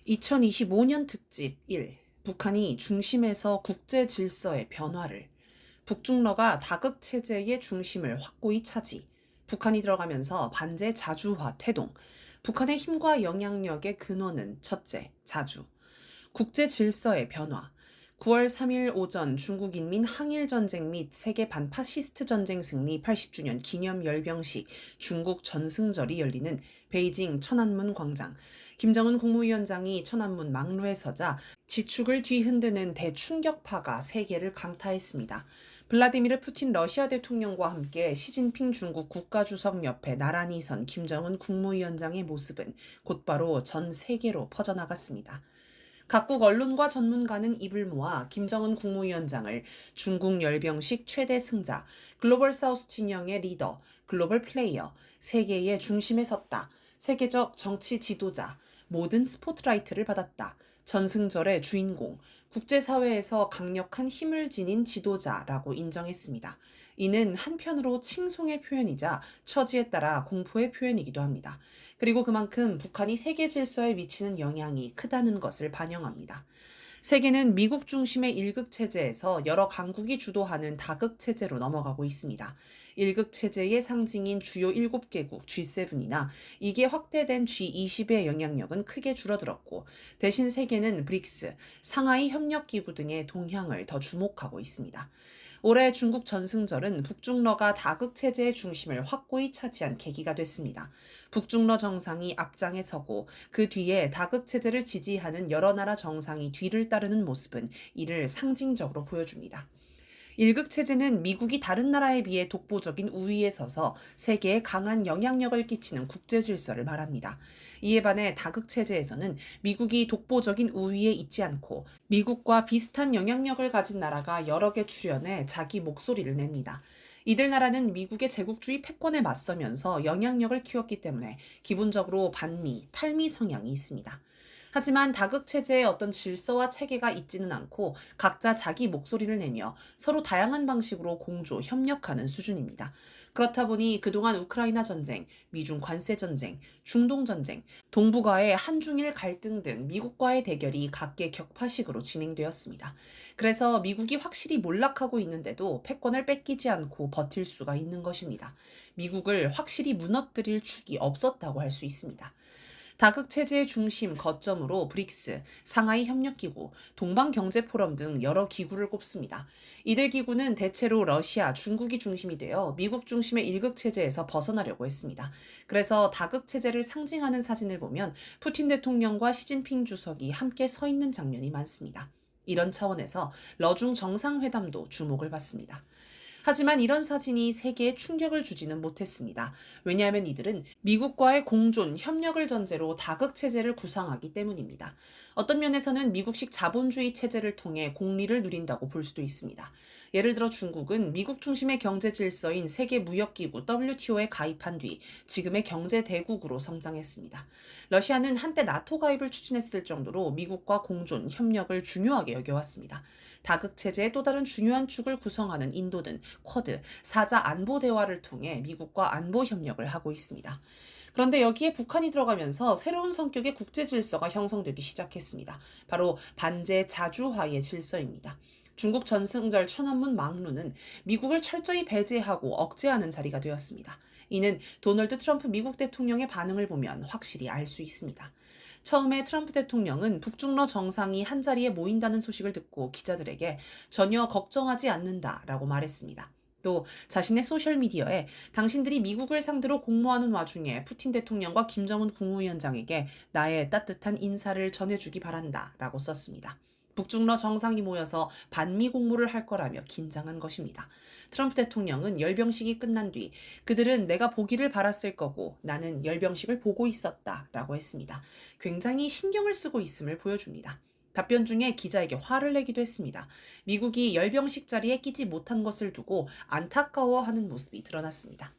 2025년 특집 1. 북한이 중심에서 국제 질서의 변화를. 북중러가 다극체제의 중심을 확고히 차지. 북한이 들어가면서 반제 자주화 태동. 북한의 힘과 영향력의 근원은 첫째, 자주. 국제 질서의 변화. 9월 3일 오전 중국 인민 항일 전쟁 및 세계 반파시스트 전쟁 승리 80주년 기념 열병식 중국 전승절이 열리는 베이징 천안문 광장. 김정은 국무위원장이 천안문 막루에 서자 지축을 뒤흔드는 대충격파가 세계를 강타했습니다. 블라디미르 푸틴 러시아 대통령과 함께 시진핑 중국 국가주석 옆에 나란히 선 김정은 국무위원장의 모습은 곧바로 전 세계로 퍼져나갔습니다. 각국 언론과 전문가는 입을 모아 김정은 국무위원장을 중국 열병식 최대 승자, 글로벌 사우스 진영의 리더, 글로벌 플레이어, 세계의 중심에 섰다, 세계적 정치 지도자, 모든 스포트라이트를 받았다, 전승절의 주인공, 국제사회에서 강력한 힘을 지닌 지도자라고 인정했습니다. 이는 한편으로 칭송의 표현이자 처지에 따라 공포의 표현이기도 합니다. 그리고 그만큼 북한이 세계 질서에 미치는 영향이 크다는 것을 반영합니다. 세계는 미국 중심의 일극체제에서 여러 강국이 주도하는 다극체제로 넘어가고 있습니다. 일극체제의 상징인 주요 7개국 G7이나 이게 확대된 G20의 영향력은 크게 줄어들었고, 대신 세계는 브릭스, 상하이 협력기구 등의 동향을 더 주목하고 있습니다. 올해 중국 전승절은 북중러가 다극체제의 중심을 확고히 차지한 계기가 됐습니다. 북중러 정상이 앞장에 서고 그 뒤에 다극체제를 지지하는 여러 나라 정상이 뒤를 따르는 모습은 이를 상징적으로 보여줍니다. 일극체제는 미국이 다른 나라에 비해 독보적인 우위에 서서 세계에 강한 영향력을 끼치는 국제 질서를 말합니다. 이에 반해 다극체제에서는 미국이 독보적인 우위에 있지 않고 미국과 비슷한 영향력을 가진 나라가 여러 개 출연해 자기 목소리를 냅니다. 이들 나라는 미국의 제국주의 패권에 맞서면서 영향력을 키웠기 때문에 기본적으로 반미, 탈미 성향이 있습니다. 하지만 다극체제의 어떤 질서와 체계가 있지는 않고 각자 자기 목소리를 내며 서로 다양한 방식으로 공조, 협력하는 수준입니다. 그렇다 보니 그동안 우크라이나 전쟁, 미중 관세 전쟁, 중동 전쟁, 동북아의 한중일 갈등 등 미국과의 대결이 각계 격파식으로 진행되었습니다. 그래서 미국이 확실히 몰락하고 있는데도 패권을 뺏기지 않고 버틸 수가 있는 것입니다. 미국을 확실히 무너뜨릴 축이 없었다고 할 수 있습니다. 다극체제의 중심 거점으로 브릭스, 상하이 협력기구, 동방경제포럼 등 여러 기구를 꼽습니다. 이들 기구는 대체로 러시아, 중국이 중심이 되어 미국 중심의 일극체제에서 벗어나려고 했습니다. 그래서 다극체제를 상징하는 사진을 보면 푸틴 대통령과 시진핑 주석이 함께 서 있는 장면이 많습니다. 이런 차원에서 러중 정상회담도 주목을 받습니다. 하지만 이런 사진이 세계에 충격을 주지는 못했습니다. 왜냐하면 이들은 미국과의 공존, 협력을 전제로 다극체제를 구상하기 때문입니다. 어떤 면에서는 미국식 자본주의 체제를 통해 공리를 누린다고 볼 수도 있습니다. 예를 들어 중국은 미국 중심의 경제 질서인 세계무역기구 WTO에 가입한 뒤 지금의 경제 대국으로 성장했습니다. 러시아는 한때 나토 가입을 추진했을 정도로 미국과 공존, 협력을 중요하게 여겨왔습니다. 다극체제의 또 다른 중요한 축을 구성하는 인도는 쿼드, 사자 안보 대화를 통해 미국과 안보 협력을 하고 있습니다. 그런데 여기에 북한이 들어가면서 새로운 성격의 국제 질서가 형성되기 시작했습니다. 바로 반제 자주화의 질서입니다. 중국 전승절 천안문 막루는 미국을 철저히 배제하고 억제하는 자리가 되었습니다. 이는 도널드 트럼프 미국 대통령의 반응을 보면 확실히 알 수 있습니다. 처음에 트럼프 대통령은 북중러 정상이 한자리에 모인다는 소식을 듣고 기자들에게 전혀 걱정하지 않는다라고 말했습니다. 또 자신의 소셜미디어에 당신들이 미국을 상대로 공모하는 와중에 푸틴 대통령과 김정은 국무위원장에게 나의 따뜻한 인사를 전해주기 바란다라고 썼습니다. 북중러 정상이 모여서 반미 공모를 할 거라며 긴장한 것입니다. 트럼프 대통령은 열병식이 끝난 뒤 그들은 내가 보기를 바랐을 거고 나는 열병식을 보고 있었다라고 했습니다. 굉장히 신경을 쓰고 있음을 보여줍니다. 답변 중에 기자에게 화를 내기도 했습니다. 미국이 열병식 자리에 끼지 못한 것을 두고 안타까워하는 모습이 드러났습니다.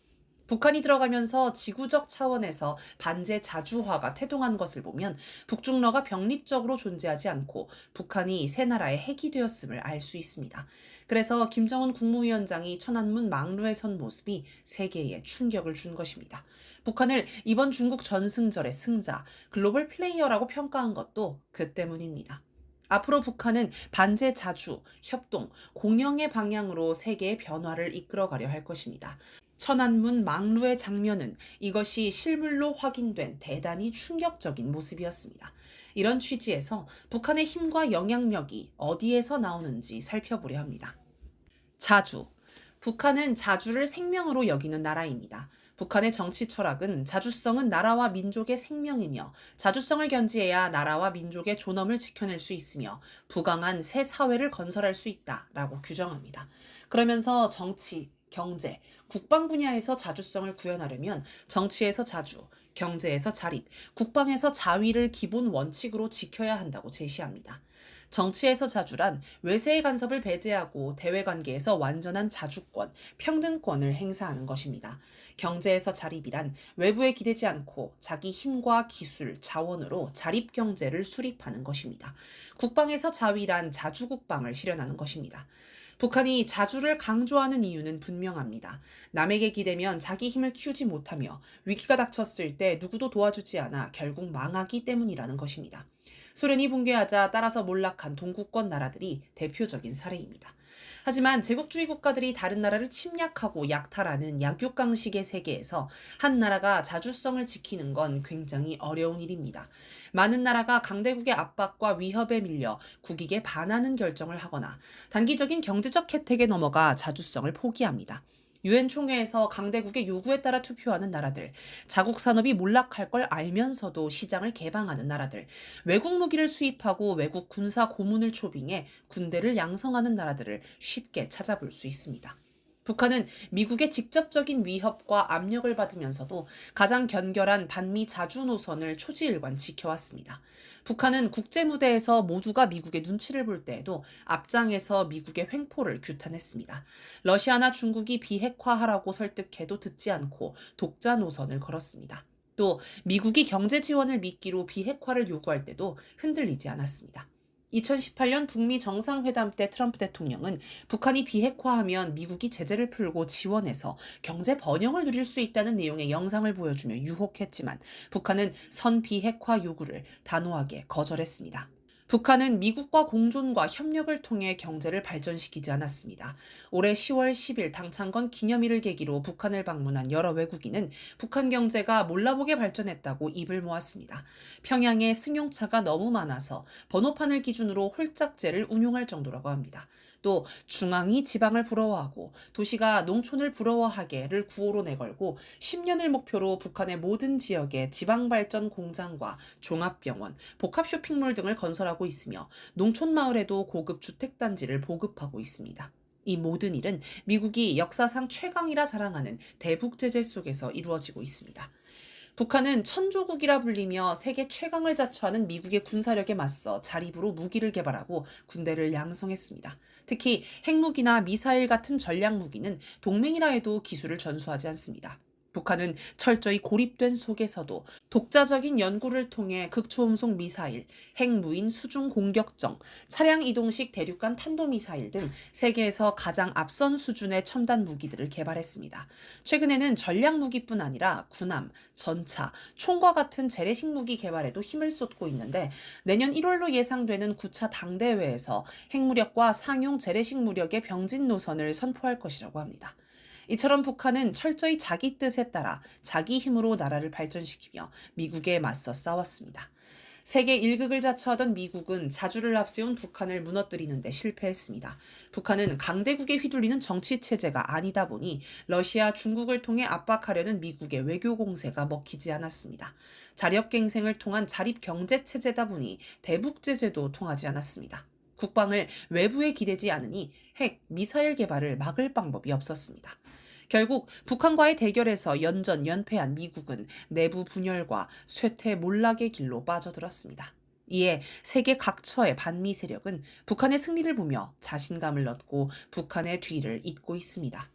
북한이 들어가면서 지구적 차원에서 반제 자주화가 태동한 것을 보면 북중러가 병립적으로 존재하지 않고 북한이 새 나라의 핵이 되었음을 알 수 있습니다. 그래서 김정은 국무위원장이 천안문 망루에 선 모습이 세계에 충격을 준 것입니다. 북한을 이번 중국 전승절의 승자, 글로벌 플레이어라고 평가한 것도 그 때문입니다. 앞으로 북한은 반제 자주, 협동, 공영의 방향으로 세계의 변화를 이끌어가려 할 것입니다. 천안문 망루의 장면은 이것이 실물로 확인된 대단히 충격적인 모습이었습니다. 이런 취지에서 북한의 힘과 영향력이 어디에서 나오는지 살펴보려 합니다. 자주. 북한은 자주를 생명으로 여기는 나라입니다. 북한의 정치 철학은 자주성은 나라와 민족의 생명이며 자주성을 견지해야 나라와 민족의 존엄을 지켜낼 수 있으며 부강한 새 사회를 건설할 수 있다라고 규정합니다. 그러면서 정치, 경제, 국방 분야에서 자주성을 구현하려면 정치에서 자주, 경제에서 자립, 국방에서 자위를 기본 원칙으로 지켜야 한다고 제시합니다. 정치에서 자주란 외세의 간섭을 배제하고 대외관계에서 완전한 자주권, 평등권을 행사하는 것입니다. 경제에서 자립이란 외부에 기대지 않고 자기 힘과 기술, 자원으로 자립경제를 수립하는 것입니다. 국방에서 자위란 자주국방을 실현하는 것입니다. 북한이 자주를 강조하는 이유는 분명합니다. 남에게 기대면 자기 힘을 키우지 못하며 위기가 닥쳤을 때 누구도 도와주지 않아 결국 망하기 때문이라는 것입니다. 소련이 붕괴하자 따라서 몰락한 동구권 나라들이 대표적인 사례입니다. 하지만 제국주의 국가들이 다른 나라를 침략하고 약탈하는 약육강식의 세계에서 한 나라가 자주성을 지키는 건 굉장히 어려운 일입니다. 많은 나라가 강대국의 압박과 위협에 밀려 국익에 반하는 결정을 하거나 단기적인 경제적 혜택에 넘어가 자주성을 포기합니다. 유엔 총회에서 강대국의 요구에 따라 투표하는 나라들, 자국 산업이 몰락할 걸 알면서도 시장을 개방하는 나라들, 외국 무기를 수입하고 외국 군사 고문을 초빙해 군대를 양성하는 나라들을 쉽게 찾아볼 수 있습니다. 북한은 미국의 직접적인 위협과 압력을 받으면서도 가장 견결한 반미 자주 노선을 초지일관 지켜왔습니다. 북한은 국제 무대에서 모두가 미국의 눈치를 볼 때에도 앞장에서 미국의 횡포를 규탄했습니다. 러시아나 중국이 비핵화하라고 설득해도 듣지 않고 독자 노선을 걸었습니다. 또 미국이 경제 지원을 미끼로 비핵화를 요구할 때도 흔들리지 않았습니다. 2018년 북미 정상회담 때 트럼프 대통령은 북한이 비핵화하면 미국이 제재를 풀고 지원해서 경제 번영을 누릴 수 있다는 내용의 영상을 보여주며 유혹했지만 북한은 선 비핵화 요구를 단호하게 거절했습니다. 북한은 미국과 공존과 협력을 통해 경제를 발전시키지 않았습니다. 올해 10월 10일 당창건 기념일을 계기로 북한을 방문한 여러 외국인은 북한 경제가 몰라보게 발전했다고 입을 모았습니다. 평양에 승용차가 너무 많아서 번호판을 기준으로 홀짝제를 운용할 정도라고 합니다. 또 중앙이 지방을 부러워하고 도시가 농촌을 부러워하게를 구호로 내걸고 10년을 목표로 북한의 모든 지역에 지방발전 공장과 종합병원, 복합 쇼핑몰 등을 건설하고 있으며 농촌 마을에도 고급 주택단지를 보급하고 있습니다. 이 모든 일은 미국이 역사상 최강이라 자랑하는 대북 제재 속에서 이루어지고 있습니다. 북한은 천조국이라 불리며 세계 최강을 자처하는 미국의 군사력에 맞서 자립으로 무기를 개발하고 군대를 양성했습니다. 특히 핵무기나 미사일 같은 전략무기는 동맹이라 해도 기술을 전수하지 않습니다. 북한은 철저히 고립된 속에서도 독자적인 연구를 통해 극초음속 미사일, 핵무인 수중 공격정, 차량 이동식 대륙간 탄도미사일 등 세계에서 가장 앞선 수준의 첨단 무기들을 개발했습니다. 최근에는 전략무기뿐 아니라 군함, 전차, 총과 같은 재래식 무기 개발에도 힘을 쏟고 있는데 내년 1월로 예상되는 9차 당대회에서 핵무력과 상용 재래식 무력의 병진 노선을 선포할 것이라고 합니다. 이처럼 북한은 철저히 자기 뜻에 따라 자기 힘으로 나라를 발전시키며 미국에 맞서 싸웠습니다. 세계 1극을 자처하던 미국은 자주를 앞세운 북한을 무너뜨리는 데 실패했습니다. 북한은 강대국에 휘둘리는 정치 체제가 아니다 보니 러시아, 중국을 통해 압박하려는 미국의 외교 공세가 먹히지 않았습니다. 자력갱생을 통한 자립 경제 체제다 보니 대북 제재도 통하지 않았습니다. 국방을 외부에 기대지 않으니 핵, 미사일 개발을 막을 방법이 없었습니다. 결국 북한과의 대결에서 연패한 미국은 내부 분열과 쇠퇴 몰락의 길로 빠져들었습니다. 이에 세계 각처의 반미 세력은 북한의 승리를 보며 자신감을 얻고 북한의 뒤를 잇고 있습니다.